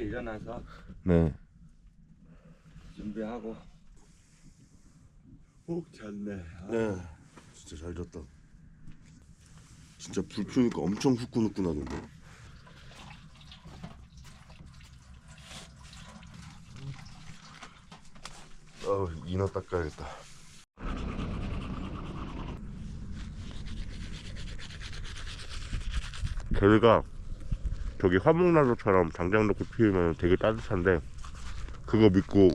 일어나서 네. 준비하고. 푹 잤네. 네. 진짜 잘 잤다. 진짜 불 피우니까 엄청 후끈후끈하던데. 이나 닦아야겠다. 게가 저기 화목난로처럼 장작 넣고 피우면 되게 따뜻한데 그거 믿고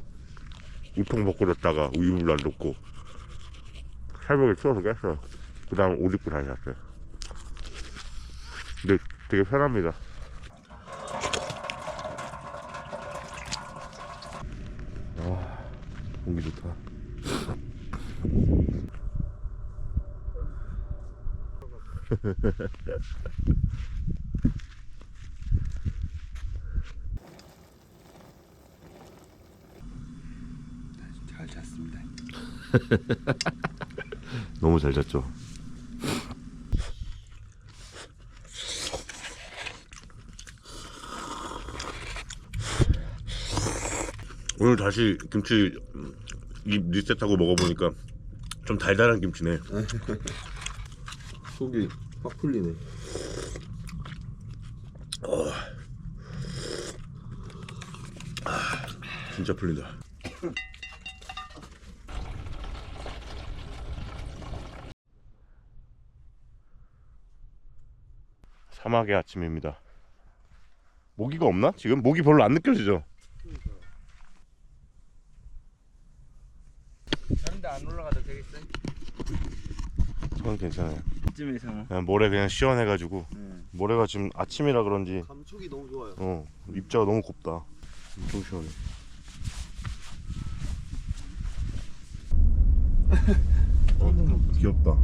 우통 벗고 잤다가 이불도 안 덮고 새벽에 추워서 깼어요. 그 다음 옷 입고 다시 잤어요. 근데 되게 편합니다. 아, 공기 좋다. 잘 잤습니다. 너무 잘 잤죠. 오늘 다시 김치 입 리셋하고 먹어보니까 좀 달달한 김치네. 속이 확 풀리네. 진짜 풀린다. 사막의 아침입니다. 모기가 없나? 지금 모기 별로 안 느껴지죠? 다른데 안 올라가도 되겠어요? 저는 괜찮아요. 이쯤에서는. 그냥 모래 그냥 시원해가지고 모래가 지금 아침이라 그런지 감촉이 너무 좋아요. 입자가 너무 곱다. 엄청 시원해. 귀엽다.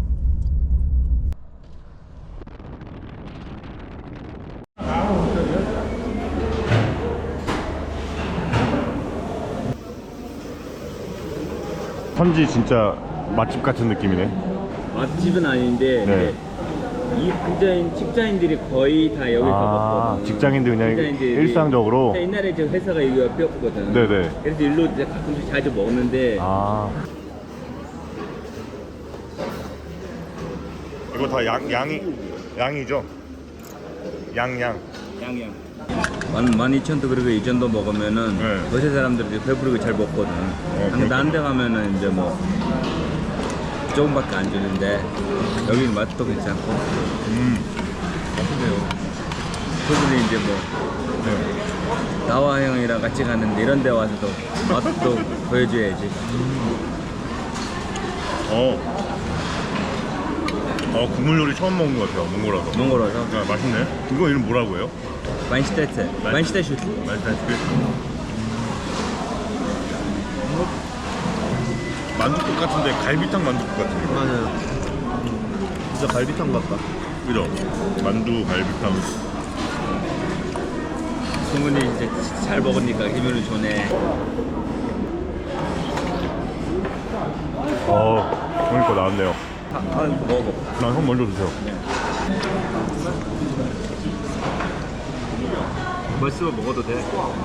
현지 진짜 맛집 같은 느낌이네. 맛집은 아닌데 네. 이 근처인 직장인들이 거의 다 여기서 먹거든. 직장인들 그냥 직장인들이 일상적으로. 옛날에 저 회사가 여기 옆이었거든. 네네. 그래서 일로 이제 가끔씩 자주 먹는데. 이거 다 양이죠? 양양. 12,000도 그리고 이 정도 먹으면은 네. 거제 사람들이 배부르게 잘 먹거든. 근데 다른 데 가면은 이제 뭐 조금밖에 안 주는데 여기는 맛도 괜찮고. 맛있네요. 그들이 이제 뭐 나와 형이랑 같이 가는데 이런 데 와서도 맛도 보여줘야지. 국물 요리 처음 먹은 것 같아요. 몽골어서. 몽골어서. 야, 맛있네. 이거 이름 뭐라고 해요? 마인슈테트. 마인슈테슈트. 만둣국 같은데 갈비탕 만둣국 같은데. 맞아요. 진짜 갈비탕 같다. 그죠? 만두 갈비탕. 승훈이 이제 잘 먹으니까 기분이 좋네. 그러니까 나왔네요. 먹어봐. 난 형 먼저 드세요. 맛있어 먹어도 돼.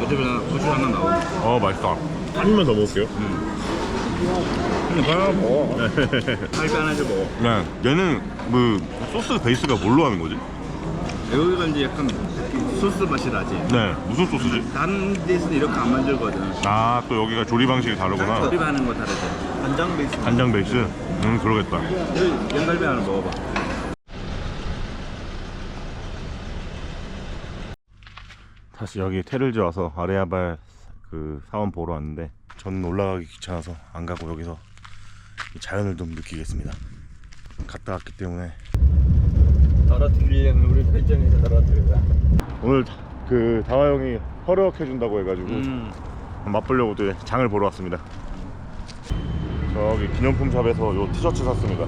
요즘에 고추 하나 나오고. 맛있다. 한 입만 더 먹을게요. 그냥 먹어. 살도 하나씩 먹어. 네. 얘는 뭐 소스 베이스가 뭘로 하는 거지? 여기가 이제 약간 소스 맛이 나지. 네. 무슨 소스지? 다른 데서는 이렇게 안 만들거든. 또 여기가 조리 방식이 다르구나. 조립하는 거 다르지. 간장 베이스. 간장 베이스? 그러겠다. 여기 연갈비 하나 먹어봐. 다시 여기 테를즈 와서 아레아발 그 사원 보러 왔는데 저는 올라가기 귀찮아서 안 가고 여기서 자연을 좀 느끼겠습니다. 갔다 왔기 때문에. 떨어뜨리려면 우리 설정에서 떨어뜨리자. 오늘 그 다화 형이 허락 해준다고 해가지고 맛보려고 또 장을 보러 왔습니다. 저기 기념품 샵에서 요 티셔츠 샀습니다.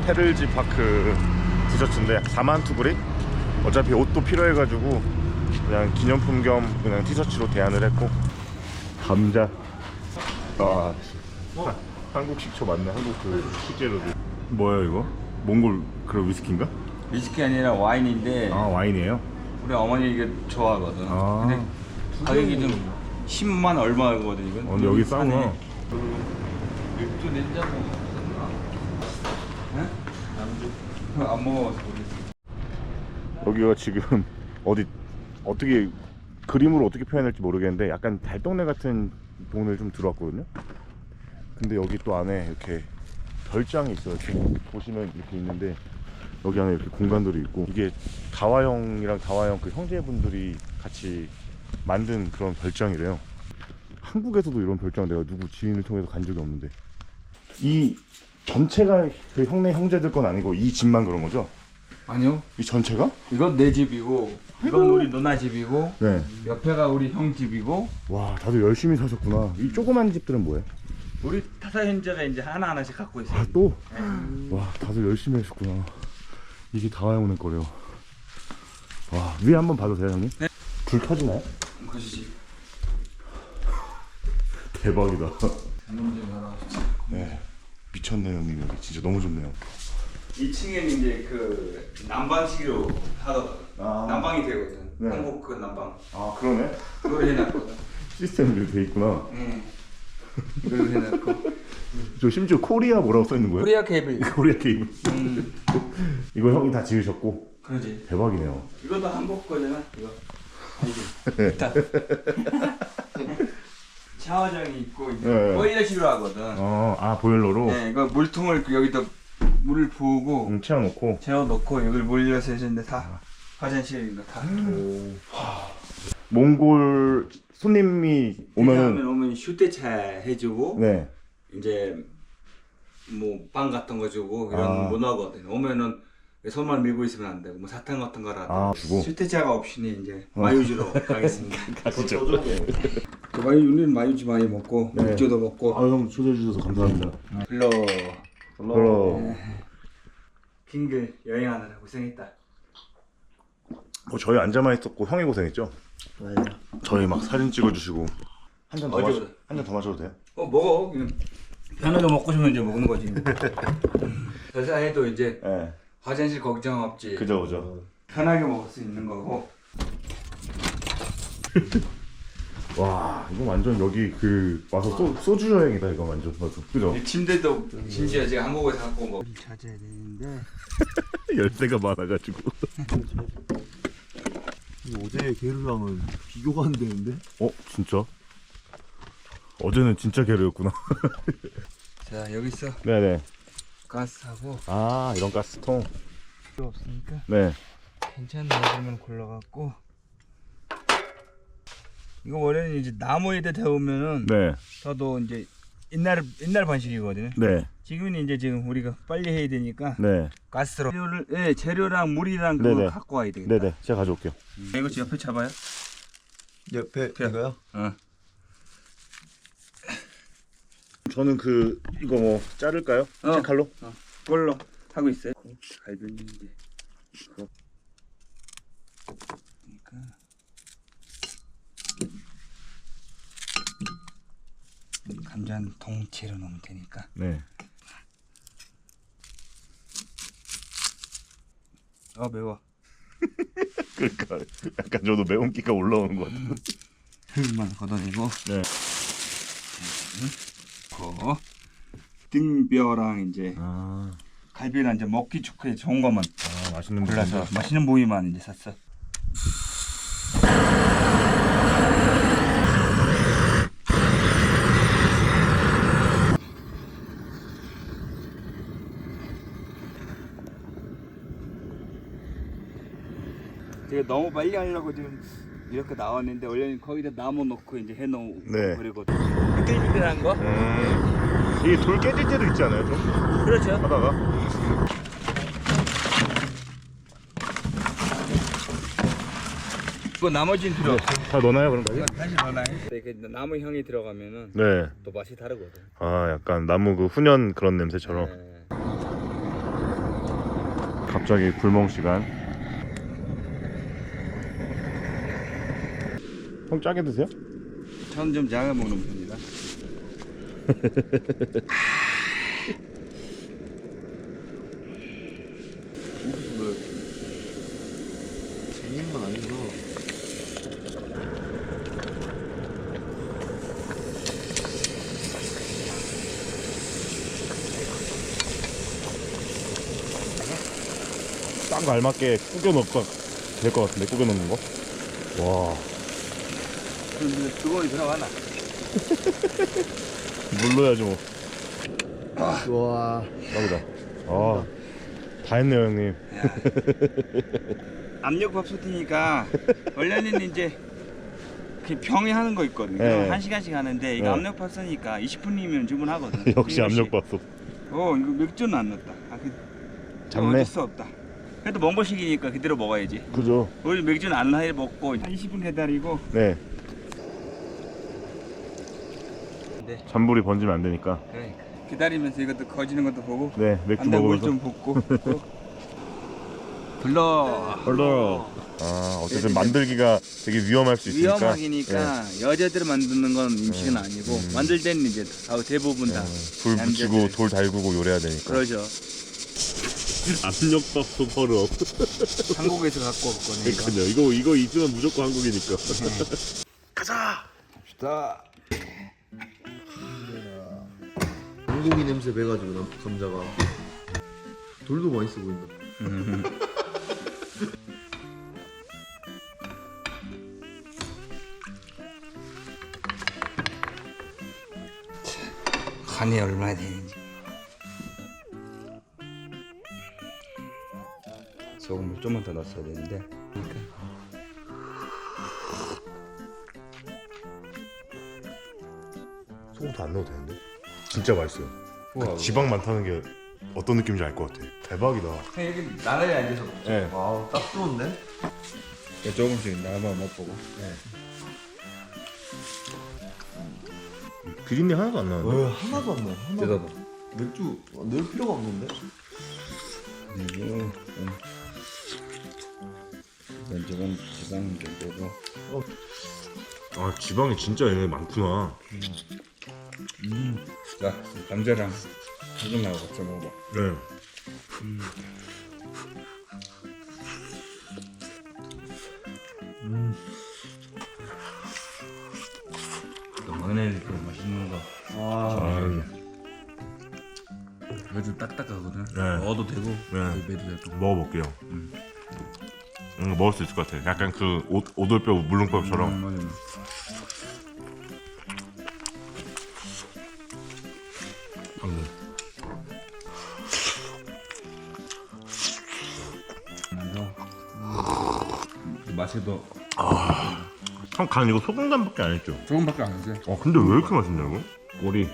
테를지 파크 티셔츠인데 42,000불이? 어차피 옷도 필요해가지고 그냥 기념품 겸 그냥 티셔츠로 대안을 했고. 감자. 한국 식초 맞네. 한국 그 식재료들. 뭐야 이거? 몽골 그런 위스키인가? 위스키 아니라 와인인데 와인이에요? 우리 어머니 이게 좋아하거든. 근데 가격이 좀 10만 얼마거든 이건. 근데 여기 싸구나. 맥주 냉장고 먹었나? 응? 안 먹어서 모르겠어. 여기가 지금 어떻게 그림으로 어떻게 표현할지 모르겠는데 약간 달동네 같은 동네를 좀 들어왔거든요. 근데 여기 또 안에 이렇게 별장이 있어요. 지금 보시면 이렇게 있는데 여기 안에 이렇게 공간들이 있고, 이게 다화영이랑 다화영 그 형제분들이 같이 만든 그런 별장이래요. 한국에서도 이런 별장 내가 누구 지인을 통해서 간 적이 없는데, 이 전체가 그 형제들 건 아니고 이 집만 그런 거죠? 아니요. 이 전체가? 이건 내 집이고, 이건 우리 누나 집이고, 네. 옆에가 우리 형 집이고. 와, 다들 열심히 사셨구나. 이 조그만 집들은 뭐예요? 우리 타사 현재가 이제 하나씩 갖고 있어요. 아, 또? 와, 다들 열심히 하셨구나. 이게 다화영네 거래요. 와, 위에 한번 봐도 돼요, 형님? 네. 불 켜지나요? 그러시지. 대박이다. 장롱 하나. 네. 미쳤네, 형님. 여기 진짜 너무 좋네요. 2층에는 이제 그 난방식으로 하거든. 아. 난방이 되거든. 네. 한국 그 난방. 아, 그러네. 그걸 해놨거든. 시스템이 돼 있구나. 응. 그걸 해놨고. 저 심지어 코리아 뭐라고 써 있는 거예요? 코리아 케이블. 코리아 케이블. 이거 형이 다 지으셨고. 그러지. 대박이네요. 이것도 한국 거잖아. 이거. 아니지. 다. 샤워장이 있고 이제 네. 보일러식으로 하거든. 아, 보일러로? 네, 이거 물통을 여기다 물을 부으고 채워놓고. 재워놓고 여기를 물려서 해주는데 다 화장실인 거 다. 몽골 손님이 오면은. 오면 휴대차 해주고. 네. 이제 뭐 빵 같은 거 주고 이런 아. 문화거든. 오면은 손만 밀고 있으면 안 되고 뭐 사탕 같은 거라도 주고. 휴대자가 없이니 이제 마유주로 가겠습니다. 가시죠. 그 우리는 마유주 많이 먹고 네. 맥주도 먹고. 형 초대해 주셔서 감사합니다. 블러 그럼 빙글 여행하느라 고생했다. 뭐 저희 앉아만 있었고 형이 고생했죠. 맞아. 저희 막 사진 찍어주시고. 한 잔 더 어제보다. 한 잔 더 마셔도 돼요? 먹어. 그냥 편하게 먹고 싶으면 이제 먹는 거지. 설사해도 이제 네. 화장실 걱정 없지. 그죠. 편하게 먹을 수 있는 거고. 와, 이거 완전 여기 그 와서 소주 여행이다 이거 완전. 맞아. 그죠? 이 침대도 심지어 제가 한국에서 갖고 뭐 찾아야 되는데. 열대가 많아가지고. 어제 게르랑은 비교가 안 되는데? 진짜? 어제는 진짜 게르였구나. 자 여기 있어. 네네. 가스하고 아, 이런 가스통. 필요 없으니까 네. 괜찮네. 그러면 골라갖고 이거 원래는 이제 나무에다 데우면은 네. 저도 이제 옛날 방식이거든요. 네. 지금은 이제 지금 우리가 빨리 해야 되니까 네. 가스로 재료랑 물이랑 그거 네네. 갖고 와야 되겠다. 네네. 제가 가져올게요. 이거 옆에 잡아요. 옆에 이거요? 저는 이거 뭐 자를까요? 칼로? 그걸로 하고 있어요. 갈비는 이제 그거. 그러니까 감자는 동체로 넣으면 되니까. 네. 매워. 그러니까 약간 저도 매운기가 올라오는 것 같아요. 흙만 걷어내고. 네. 등뼈랑 이제 아, 갈비랑 이제 먹기 좋은 것만 맛있는 골라서 부분이다. 맛있는 부위만 이제 샀어. 제가 너무 빨리 하려고 지금 이렇게 나왔는데 원래는 거기다 나무 넣고 이제 해놓고 네. 그리거든. 깨질들한 거? 이게 돌 깨질 때도 있지 않아요? 좀 그렇죠. 하다가. 이거 나머지는 필요 없어. 다 넣나요 그런 거지? 다시 넣어놔요. 이렇게 나무 향이 들어가면은 네. 또 맛이 다르거든. 아, 약간 나무 그 훈연 그런 냄새처럼. 네. 갑자기 불멍 시간. 형 짜게 드세요? 저는 좀 작아 먹는 편이다. 재밌는 건 아니구나. 딴 거 알맞게 구겨 넣을까 될 것 같은데 구겨 넣는 거. 와. 근데 그거에 들어가나? 물러야지 뭐. 와. 딱이다. 아, 다 했네요 형님. 압력밥솥이니까 원래는 이제 그 병에 하는 거 있거든요. 네. 1시간씩 하는데 이거 네. 압력밥솥이니까 20분이면 주문하거든. 역시 압력밥솥. 이거 맥주는 안 넣었다. 잡네. 어쩔 수 없다. 그래도 몽골식이니까 그대로 먹어야지. 그죠? 우리 맥주는 안 해 먹고 한 20분 기다리고. 네. 네. 잔불이 번지면 안 되니까. 그래. 기다리면서 이것도 거지는 것도 보고. 네, 맥주 안돼 먹으면서. 물좀 붓고. 불러. 아, 어쨌든 만들기가 되게 위험할 수 있으니까. 위험하기니까 여자들 만드는 건 음식은 아니고 만들 때는 이제 대부분 다 불 붙이고 남자들. 돌 달구고 요래야 되니까. 그러죠. 압력밥솥 버릇. 한국에서 갖고 올 거니까. 그러니까요. 이거 있으면 무조건 한국이니까. 갑시다. 한국이 냄새 배가지고 난 감자가 돌도 맛있어 보인다. 간이 얼마나 되는지. 소금을 좀만 더 넣었어야 되는데. 소금도 안 넣어도 되는데? 진짜 맛있어요. 우와, 지방 많다는 게 어떤 느낌인지 알 것 같아. 대박이다. 여기 나란히 앉아서 네. 아, 딱 좋은데? 조금씩 나만 맛보고. 비린내 하나도 안 나는데? 하나도 안 나. 하나도. 뜯어봐. 맥주 넣을 필요가 없는데? 그리고 이건 지방 정도로. 아, 지방이 진짜 얘네 많구나. 자, 감자랑 소금하고 같이 먹어봐. 네. 또 막내들 또 맛있는 거. 매주 딱딱하거든. 네. 먹어도 되고, 네. 매도 되고. 먹어볼게요. 먹을 수 있을 것 같아. 약간 그 오돌뼈 물렁뼈처럼. 맞아. 맛이 더 형, 간 이거 소금간밖에 안 했죠? 조금밖에 안 하지. 근데 왜 이렇게 맛있냐고? 꼬리.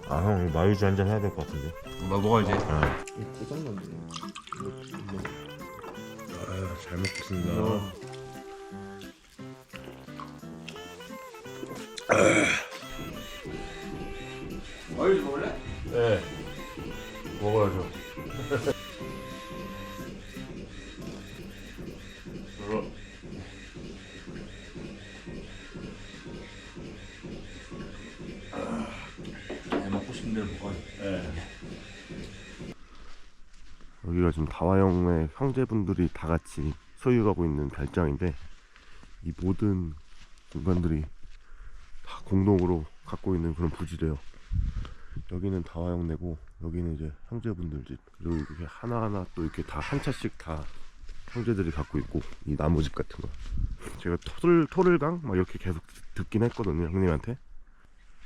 아, 형 마요지 한잔 해야 될 것 같은데. 너 먹어야지. 고장난네. 잘 먹겠습니다. 마요지 먹을래? 네. 먹어야죠. 먹고 싶은 대로 먹어야지. 여기가 지금 다화영의 형제분들이 다 같이 소유하고 있는 별장인데, 이 모든 공간들이 다 공동으로 갖고 있는 그런 부지래요. 여기는 다화영네고, 여기는 이제 형제분들 집. 그리고 이렇게 하나하나 또 이렇게 다 한 차씩 다 형제들이 갖고 있고, 이 나무집 같은 거. 제가 토를강 막 이렇게 계속 듣긴 했거든요, 형님한테.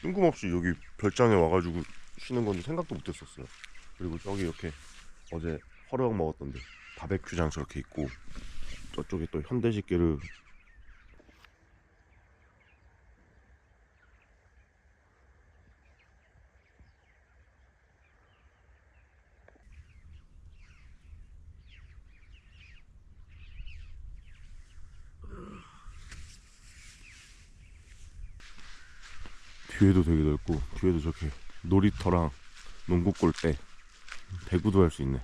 뜬금없이 여기 별장에 와가지고 쉬는 건 생각도 못했었어요. 그리고 저기 이렇게 어제 허럭 먹었던데 바베큐장 저렇게 있고, 저쪽에 또 현대식계를 뒤에도 되게 넓고, 뒤에도 저렇게 놀이터랑 농구 골대, 배구도 할 수 있네.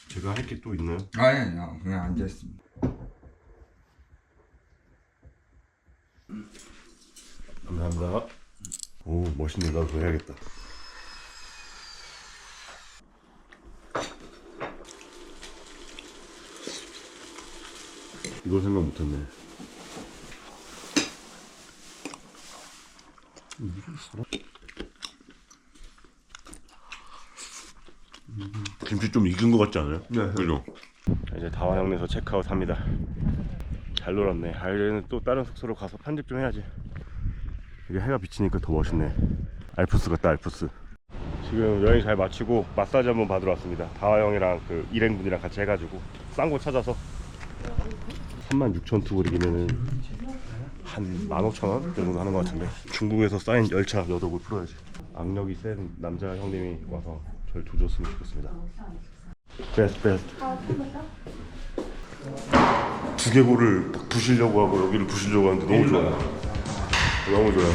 제가 할 게 또 있나요? 아니, 그냥 앉아있습니다. 감사합니다. 오, 멋있네. 나도 해야겠다. 이걸 생각 못했네. 김치 좀 익은 것 같지 않아요? 네. 그죠? 이제 다화형에서 체크아웃 합니다. 잘 놀았네. 이제는 또 다른 숙소로 가서 편집 좀 해야지. 이게 해가 비치니까 더 멋있네. 알프스 같다, 알프스. 지금 여행 잘 마치고 마사지 한번 받으러 왔습니다. 다화형이랑 그 일행분이랑 같이 해가지고 싼 곳 찾아서 36,000투불이면은 한 15,000원 정도 하는 것 같은데, 중국에서 쌓인 열차 여독을 풀어야지. 악력이 센 남자 형님이 와서 저를 도줬으면 좋겠습니다. 베스트. 두개골을 부시려고 하고 여기를 부시려고 하는데 너무 좋아요. 너무 좋아요.